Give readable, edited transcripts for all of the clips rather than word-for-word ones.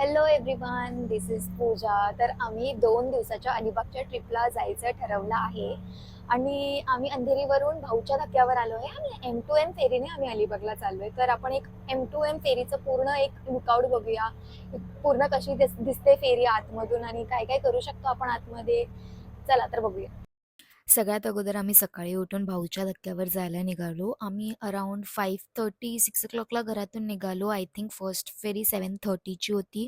Hello everyone, this is पूजा. तर आम्ही 2 दिवसाच्या अलिबागच्या ट्रिपला जायचं ठरवलं आहे आणि आम्ही अंधेरीवरून भाऊच्या धक्क्यावर आलो आहे आणि M2M फेरीने आम्ही अलिबागला चाललोय. तर आपण एक M2M फेरीचं पूर्ण एक लुकआउट बघूया. पूर्ण कशी दिसते फेरी आतमधून आणि काय काय करू शकतो आपण आतमध्ये. चला तर बघूया. सगळ्यात अगोदर आम्ही सकाळी उठून भाऊच्या धक्क्यावर जायला निघालो. आम्ही अराउंड 5:30-6 घरातून निघालो. आय थिंक फर्स्ट फेरी 7:30ची होती.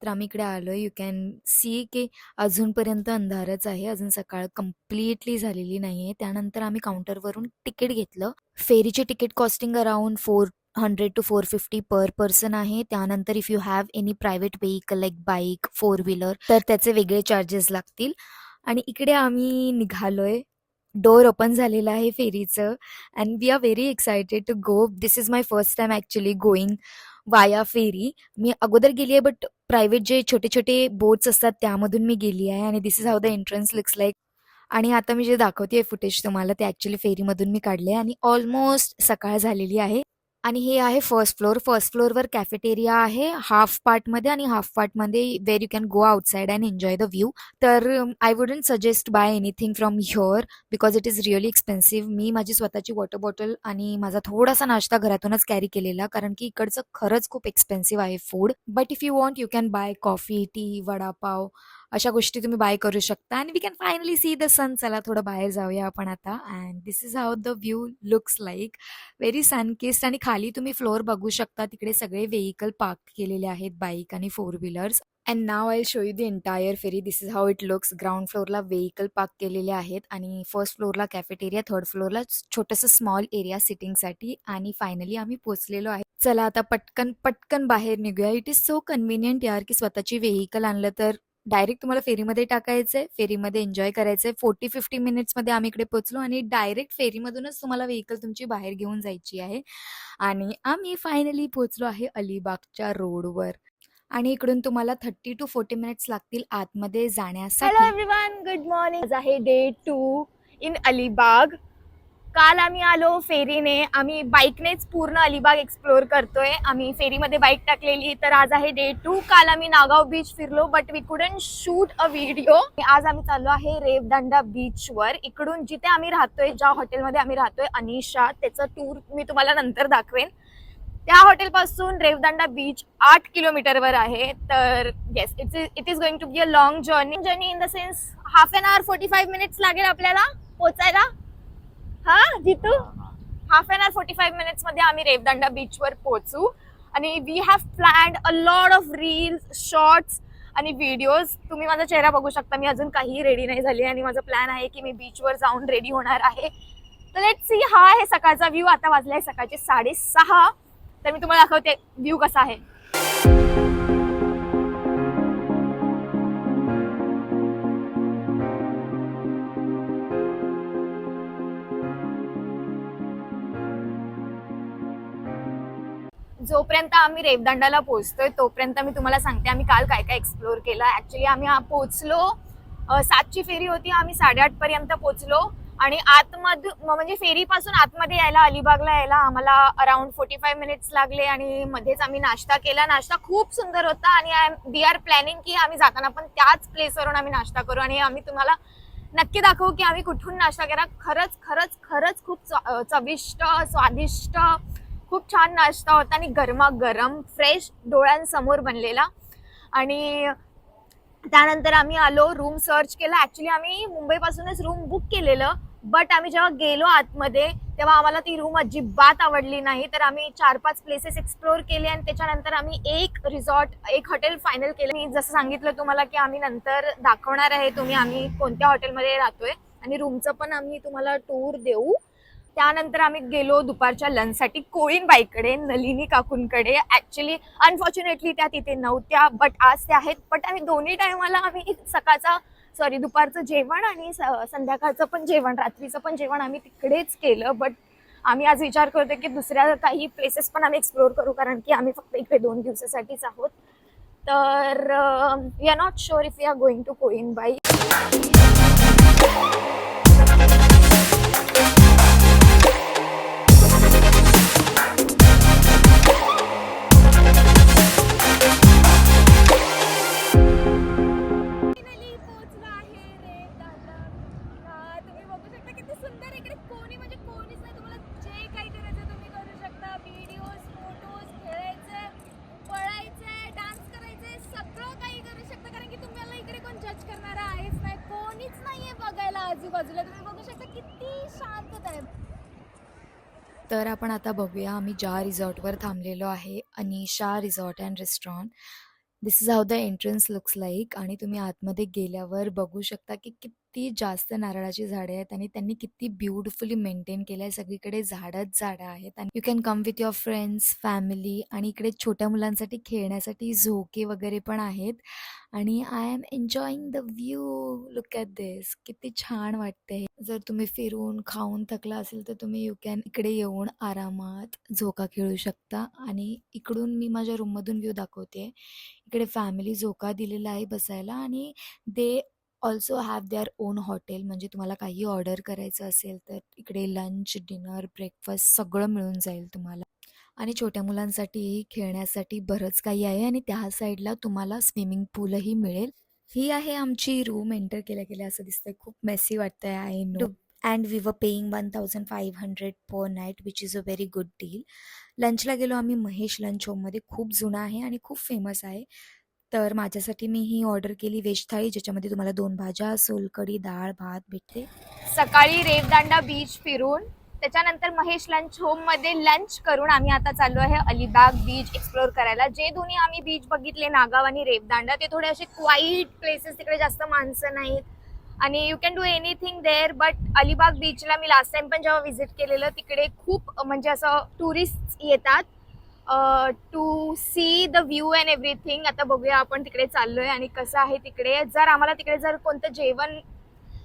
तर आम्ही इकडे आलो. यू कॅन सी की अजूनपर्यंत अंधारच आहे. अजून सकाळ कंप्लीटली झालेली नाही आहे. त्यानंतर आम्ही काउंटरवरून तिकीट घेतलं. फेरीची ticket costing around 400 to 450 per person आहे. त्यानंतर if you have any private vehicle like bike, four wheeler तर त्याचे वेगळे चार्जेस लागतील. आणि इकडे आम्ही निघालोय. डोअर ओपन झालेलं आहे फेरीचं and we are very excited to go. This is my first time actually going via ferry. मी अगोदर गेली आहे बट प्रायव्हेट जे छोटे छोटे बोट्स असतात त्यामधून मी गेली आहे आणि this is how the entrance looks like. आणि आता मी जे दाखवते फुटेज तुम्हाला ते ॲक्च्युली फेरीमधून मी काढले आणि ऑलमोस्ट सकाळ झालेली आहे. आणि हे आहे फर्स्ट फ्लोअर. फर्स्ट फ्लोअरवर कॅफेटेरिया आहे हाफ पार्टमध्ये आणि हाफ पार्टमध्ये where you can go outside and enjoy the view. तर I wouldn't suggest buy anything from here because it is really expensive. मी माझी स्वतःची वॉटर बॉटल आणि माझा थोडासा नाश्ता घरातूनच कॅरी केलेला कारण की इकडचं खरंच खूप एक्सपेन्सिव्ह आहे food. But if you want you can buy coffee, tea, vada pav अशा गोष्टी तुम्ही बाय करू शकता. आणि we can finally see the sun. चला थोडं बाहेर जाऊया आपण आता. And this is how the view looks like. Very sunkissed. आणि खाली तुम्ही फ्लोअर बघू शकता. तिकडे सगळे व्हेकल पार्क केलेले आहेत, बाईक आणि four wheelers. And now I show you the entire ferry. This is how it looks. Ground फ्लोअरला व्हेकल पार्क केलेले आहेत आणि फर्स्ट फ्लोअरला कॅफेटेरिया, थर्ड फ्लोअरला छोटंसं स्मॉल एरिया सिटिंगसाठी. आणि फायनली आम्ही पोहोचलेलो आहे. चला आता पटकन पटकन बाहेर निघूया. इट इज सो कन्व्हिनियंट यार की स्वतःची व्हेकल आणलं तर डायरेक्ट तुम्हाला फेरीमध्ये टाकायचंय, फेरीमध्ये एन्जॉय करायचंय. 40-50 मिनिट्समध्ये आम्ही इकडे पोहोचलो आणि डायरेक्ट फेरीमधूनच तुम्हाला व्हेकल तुमची बाहेर घेऊन जायची आहे. आणि आम्ही फायनली पोहोचलो आहे अलिबागच्या रोडवर. आणि इकडून तुम्हाला 30-40 मिनिट्स लागतील आतमध्ये हॅलो जाण्यासाठी. Everyone, good morning. आज आहे डे 2 इन अलिबाग. काल आम्ही आलो फेरीने. आम्ही बाईकनेच पूर्ण अलिबाग एक्सप्लोर करतोय. आम्ही फेरीमध्ये बाईक टाकलेली. तर आज आहे डे 2. काल आम्ही नागाव बीच फिरलो but we couldn't shoot a video. आज आम्ही चाललो आहे रेवदंडा बीचवर. इकडून जिथे आम्ही राहतोय, ज्या हॉटेलमध्ये आम्ही राहतोय अनिशा, त्याचं टूर मी तुम्हाला नंतर दाखवेन. त्या हॉटेलपासून रेवदंडा बीच 8 किलोमीटरवर आहे. तर yes, it is going to be a long journey in the sense half an hour 45 minutes लागेल आपल्याला पोचायला. हा Jitu, half an hour 45 minutes मध्ये आम्ही रेवदंडा बीचवर पोहोचू. आणि we have planned a lot of reels, shorts आणि व्हिडिओज. तुम्ही माझा चेहरा बघू शकता, मी अजून काही रेडी नाही झाली आणि माझा प्लॅन आहे की मी बीचवर जाऊन रेडी होणार आहे. तर लेट्स सी. हा आहे सकाळचा व्ह्यू. आता वाजले आहे सकाळचे 6:30. तर मी तुम्हाला दाखवते व्ह्यू कसा आहे. जोपर्यंत आम्ही रेवदंडाला पोहोचतोय तोपर्यंत मी तुम्हाला सांगते आम्ही काल काय काय एक्सप्लोर केलं. ऍक्च्युली आम्ही पोहोचलो 7ची फेरी होती. आम्ही 8:30 पर्यंत पोहोचलो आणि आतमध्ये म्हणजे फेरीपासून आतमध्ये यायला, अलिबागला यायला आम्हाला अराउंड 45 मिनिट्स लागले. आणि मध्येच आम्ही नाश्ता केला. नाश्ता खूप सुंदर होता आणि वी आर प्लॅनिंग की आम्ही जाताना पण त्याच प्लेसवरून आम्ही नाश्ता करू आणि आम्ही तुम्हाला नक्की दाखवू की आम्ही कुठून नाश्ता केला. खरंच खरंच खरंच खूप चविष्ट, स्वादिष्ट, खूप छान नाश्ता होता आणि गरमागरम फ्रेश डोळ्यांसमोर बनलेला. आणि त्यानंतर आम्ही आलो, रूम सर्च केला. ऍक्च्युली आम्ही मुंबईपासूनच रूम बुक केलेलं बट आम्ही जेव्हा गेलो आतमध्ये तेव्हा आम्हाला ती रूम अजिबात आवडली नाही. तर आम्ही 4-5 प्लेसेस एक्सप्लोर केले आणि त्याच्यानंतर आम्ही एक रिसॉर्ट, एक हॉटेल फायनल केलं. मी जसं सांगितलं तुम्हाला की आम्ही नंतर दाखवणार आहे तुम्ही आम्ही कोणत्या हॉटेलमध्ये राहतोय आणि रूमचं पण आम्ही तुम्हाला टूर देऊ. त्यानंतर आम्ही गेलो दुपारच्या लंचसाठी कोळीनबाईकडे, नलिनी काकूंकडे. ऍक्च्युली अनफॉर्च्युनेटली त्या तिथे नव्हत्या बट आज त्या आहेत. बट आम्ही दोन्ही टायमाला आम्ही दुपारचं जेवण आणि संध्याकाळचं पण जेवण, रात्रीचं पण जेवण आम्ही तिकडेच केलं. बट आम्ही आज विचार करतो की दुसऱ्या काही प्लेसेस पण आम्ही एक्सप्लोर करू कारण की आम्ही फक्त इकडे 2 दिवसासाठीच आहोत. तर we are not sure if we are going to कोळीनबाई. तर आपण आता बघूया आम्ही ज्या रिसॉर्टवर थांबलेलो आहे, Anisha resort and restaurant. This is how the entrance looks like. आणि तुम्ही आतमध्ये गेल्यावर बघू शकता की किती जास्त नारळाची झाडे आहेत आणि त्यांनी किती ब्युटिफुली मेंटेन केलं आहे. सगळीकडे झाडंच झाडं आहेत आणि you can come with your friends, family. आणि इकडे छोट्या मुलांसाठी खेळण्यासाठी झोके वगैरे पण आहेत. आणि I am enjoying the view. Look at this. किती छान वाटतंय. जर तुम्ही फिरून खाऊन थकला असेल तर तुम्ही यू कॅन इकडे येऊन आरामात झोका खेळू शकता. आणि इकडून मी माझ्या रूममधून व्ह्यू दाखवते. इकडे फॅमिली झोका दिलेला आहे बसायला. आणि they also have their own hotel. म्हणजे तुम्हाला काही ऑर्डर करायचं असेल तर इकडे लंच, डिनर, ब्रेकफास्ट सगळं मिळून जाईल तुम्हाला. आणि छोट्या मुलांसाठी खेळण्यासाठी बरंच काही आहे. आणि त्या साईडला तुम्हाला स्विमिंग पूलही मिळेल. ही आहे आमची रूम. एंटर केल्या केल्या असं दिसतंय. खूप मेसी वाटतंय, I know. And we were paying 1500 per night which is a very good deal. लंचला गेलो आम्ही महेश लंच होममध्ये. खूप जुना आहे आणि खूप फेमस आहे. तर माझ्यासाठी मी ही ऑर्डर केली व्हेज थाळी, ज्याच्यामध्ये तुम्हाला 2 भाज्या, सोलकढी, डाळ, भात भेटते. सकाळी रेवदांडा बीच फिरून त्याच्यानंतर महेश लंच होम मध्ये लंच करून आम्ही आता चाललो आहे अलिबाग बीच एक्सप्लोर करायला. जे दोन्ही आम्ही बीच बघितले, नागाव आणि रेवदांडा, ते थोडे असे क्वाईट प्लेसेस, तिकडे जास्त माणसं नाहीत आणि you can do anything there. But Alibag बीचला मी लास्ट टाइम पण जेव्हा व्हिजिट केलेलं, तिकडे खूप म्हणजे असं टुरिस्ट येतात to see the view and everything. आता बघूया आपण तिकडे चाललोय आणि कसं आहे तिकडे. जर आम्हाला तिकडे जर कोणतं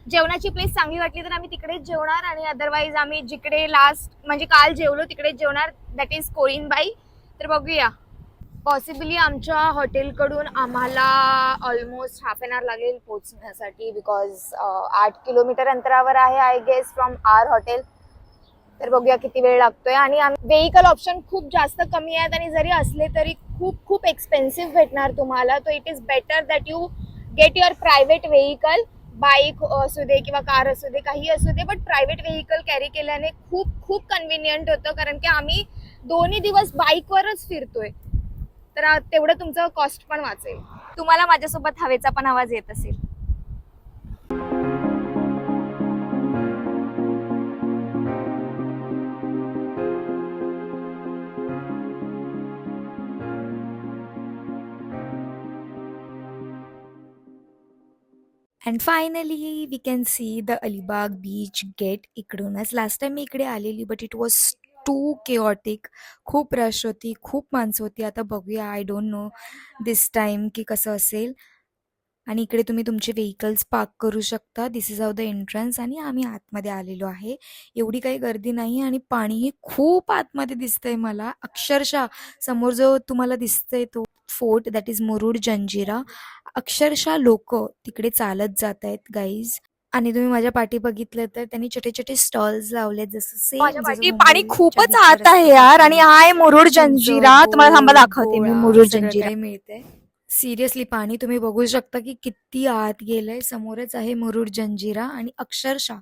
जेवणाची प्लेस चांगली वाटली तर आम्ही तिकडेच जेवणार. आणि अदरवाईज आम्ही जिकडे लास्ट म्हणजे काल जेवलो तिकडेच जेवणार, दॅट इज कोळीनबाई. तर बघूया. पॉसिबली आमच्या हॉटेलकडून आम्हाला ऑलमोस्ट हाफ एन आवर लागेल पोहोचण्यासाठी, बिकॉज 8 किलोमीटर अंतरावर आहे I guess from our hotel. तर बघूया किती वेळ लागतोय. आणि व्हेकल ऑप्शन खूप जास्त कमी आहेत आणि जरी असले तरी खूप खूप एक्सपेन्सिव्ह भेटणार तुम्हाला. तो it is better that you get your private vehicle. Bike असू दे किंवा कार असू दे, काही असू दे, बट प्रायव्हेट व्हेकल कॅरी केल्याने खूप खूप कन्व्हिनियंट होतं. कारण की आम्ही दोन्ही दिवस बाईकवरच फिरतोय, तर तेवढं तुमचं कॉस्ट पण वाचेल. तुम्हाला माझ्यासोबत हवेचा पण आवाज येत असेल. And finally we can see the Alibag beach gate इकडूनच. लास्ट टाइम मी इकडे आलेली, but it was too chaotic. खूप रश होती, खूप माणसं होती. आता बघूया, I don't know this time की कसं असेल. आणि इकडे तुम्ही तुमचे व्हेकल्स पार्क करू शकता. दिस इज हाऊ द एंट्रन्स. आणि आम्ही आतमध्ये आलेलो आहे. एवढी काही गर्दी नाही आणि पाणीही खूप आतमध्ये दिसतंय मला. अक्षरशः समोर जो तुम्हाला दिसतंय तो fort, that is Murud Janjira. अक्षरशः लोक तिकडे चालत जात आहेत गाईज. आणि तुम्ही माझ्या पाठी बघितलं तर त्यांनी छोटे छोटे स्टॉल्स लावले, जसं सेम माझ्या जसं पाठी पाणी मुंबईच्या खूपच बीचवर आत असतं आहे तसं यार. आणि आपले हाय मुरुड चिंच, जंजिरा, तुम्हाला थांबा गोड, दाखवते मी गोळा मुरुड सगळं जंजिरा. काही मिळतंय. सिरियसली पाणी तुम्ही बघू शकता की किती आत गेलंय. समोरच आहे मुरुड जंजिरा. आणि अक्षरशः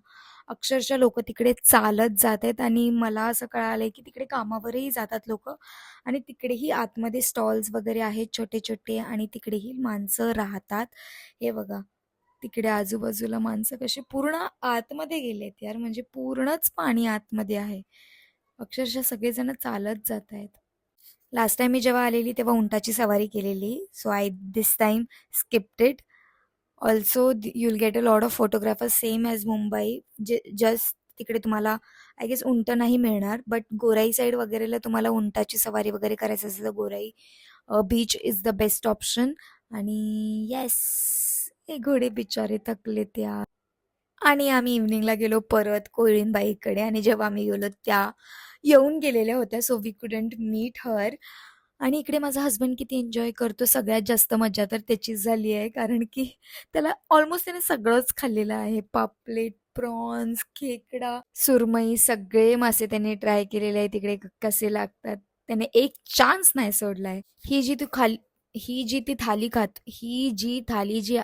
अक्षरशः लोक तिकडे चालत जात आहेत. आणि मला असं कळालंय की तिकडे कामावरही जातात लोक. आणि तिकडेही आतमध्ये स्टॉल्स वगैरे आहेत छोटे छोटे. आणि तिकडेही माणसं राहतात. हे बघा, तिकडे आजूबाजूला माणसं कशी पूर्ण आतमध्ये गेलेत यार. म्हणजे पूर्णच पाणी आतमध्ये आहे. अक्षरशः सगळेजण चालत जात आहेत. लास्ट टाइम मी जेव्हा आलेली तेव्हा उंटाची सवारी केलेली. So I this time skipped it. Also you'll get a lot of photographers same as Mumbai. Just तिकडे तुम्हाला आय गेस उंट नाही मिळणार, बट गोराई साईड वगैरेला तुम्हाला उंटाची सवारी वगैरे करायचं असेल तर गोराई beach is the best option. आणि येस, हे घोडे बिचारे थकले त्या. आणि आम्ही इव्हनिंगला गेलो परत कोळीणबाईकडे. आणि जेव्हा आम्ही गेलो त्या येऊन गेलेल्या होत्या, so we couldn't meet her. आणि इकडे माझा हस्बंड किती एन्जॉय करतो. सगळ्यात जास्त मजा तर त्याचीच झाली आहे, कारण की त्याला ऑलमोस्ट त्याने सगळंच खाल्लेलं आहे. पापलेट, प्रॉन्स, खेकडा, सुरमई, सगळे मासे त्याने ट्राय केलेले आहे. तिकडे कसे लागतात त्याने एक चान्स नाही सोडलाय. ही जी तू खाली ही जी ती थाली खात ही जी थाली जी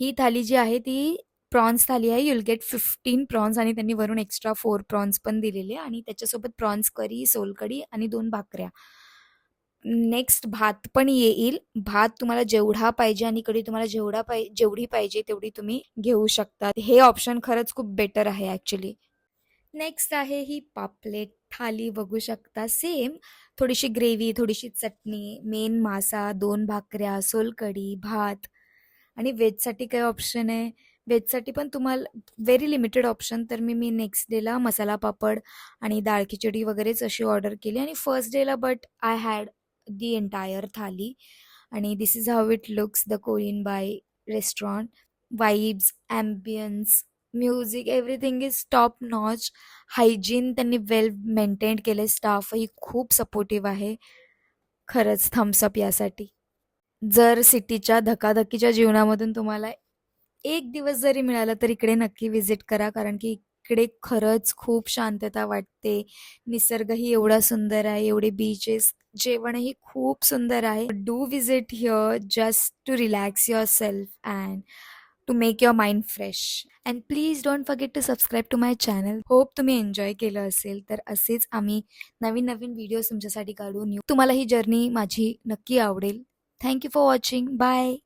ही थाली जी आहे ती प्रॉन्स थाली आहे. You'll gate 15 prawns. आणि त्यांनी वरून एक्स्ट्रा 4 प्रॉन्स पण दिलेले. आणि त्याच्यासोबत प्रॉन्स करी, सोलकढी आणि 2 भाकऱ्या. नेक्स्ट भात पण येईल. भात तुम्हाला जेवढा पाहिजे आणि कढी तुम्हाला जेवढी पाहिजे तेवढी तुम्ही घेऊ शकता. हे ऑप्शन खरंच खूप बेटर आहे ॲक्च्युली. नेक्स्ट आहे ही पापलेट थाली बघू शकता. सेम थोडीशी ग्रेव्ही, थोडीशी चटणी, मेन मासा, 2 भाकऱ्या, सोलकढी, भात आणि व्हेजसाठी काय ऑप्शन आहे? व्हेजसाठी पण तुम्हाला व्हेरी लिमिटेड ऑप्शन. तर मी नेक्स्ट डेला मसाला पापड आणि डाळ खिचडी वगैरेच अशी ऑर्डर केली आणि फर्स्ट डेला but I had the entire thali. आणि this is how it looks the Korean by restaurant. Vibes, ambience, music everything is top notch. Hygiene त्यांनी वेल मेंटेन केले. स्टाफही खूप सपोर्टिव्ह आहे. खरंच थम्स अप यासाठी. जर सिटीच्या धकाधकीच्या जीवनामधून तुम्हाला एक दिवस जरी मिळाला तर इकडे नक्की व्हिजिट करा, कारण की इकडे खरंच खूप शांतता वाटते. निसर्गही एवढा सुंदर आहे, एवढे बीचेस, जेवणही खूप सुंदर आहे. Do visit here just to relax yourself and to make your mind fresh. And please don't forget to subscribe to my channel. Hope तुम्ही एन्जॉय केलं असेल. तर असेच आम्ही नवीन नवीन व्हिडिओज तुमच्यासाठी काढून येऊ. तुम्हाला ही जर्नी माझी नक्की आवडेल. Thank you for watching. Bye.